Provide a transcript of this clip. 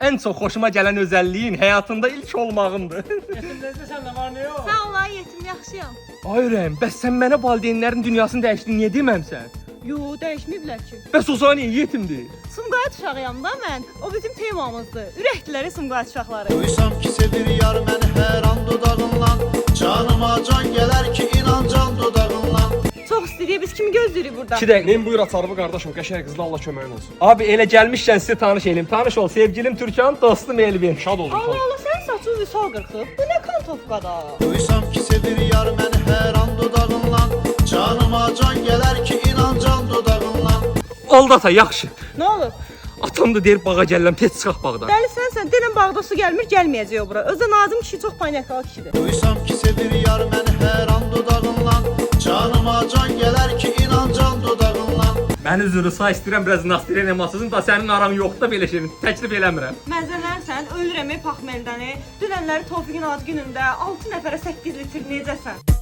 En çok hoşuma gelen özelliğin hayatında ilk olmağımdır. Yetimlərdə sən də var, nə yox? Sağ ol ay yetim, yaxşıyam. Ayırəm, bəs sən mənə valideynlərin dünyasını dəyişdin, niyə deməmsən? Yo, dəyişməyiblər ki. Bəs o zaman niyə yetimdir? Sumqayıt uşağıyam da mən. O bizim temamızdır. Ürəkliləri Sumqayıt uşaqları. Duysam ki sevir yar məni hər an dodağından. Canıma can gələr ki inan can dodağından. Çox istəyirik, biz kimi gözləyirik burada? 2 dəqiqə. Min buyur açarımı qardaşım, qəşəng qızla Allah köməyin olsun. Abi elə gəlmişkən sizi tanış eləyim. Tanış ol, sevgilim Türkan, dostum Elvin. Şad olun. Allah Allah, sən saçın vüsal qırxıb. Bu nə kantovkada? Duysam ki sevir yar məni hər an dodağından. Canıma can gələr ki inan can dodağından. Oldu ata, yaxşı. Nə olub? Atam da deyir bağa gəlirəm, tez çıxaq bağdan. Dəli sən, denən bağda su gəlmir, gəlməyəcək o bura. Özdə Nazım kişi çox paynaqlı kişidir. Duysam ki sevir yar məni hər an dodağından. Canıma can gələr ki inan can dodağından. Məni üzrü say istəyirəm, biraz nastire emasızın da sənin aran yoxdur da belə şeyin. Təklif eləmirəm. Məzələnsən, ölürəm paxmeldəni. Dünənləri Tofiqin ad günündə 6 nəfərə 8 litr necəsən?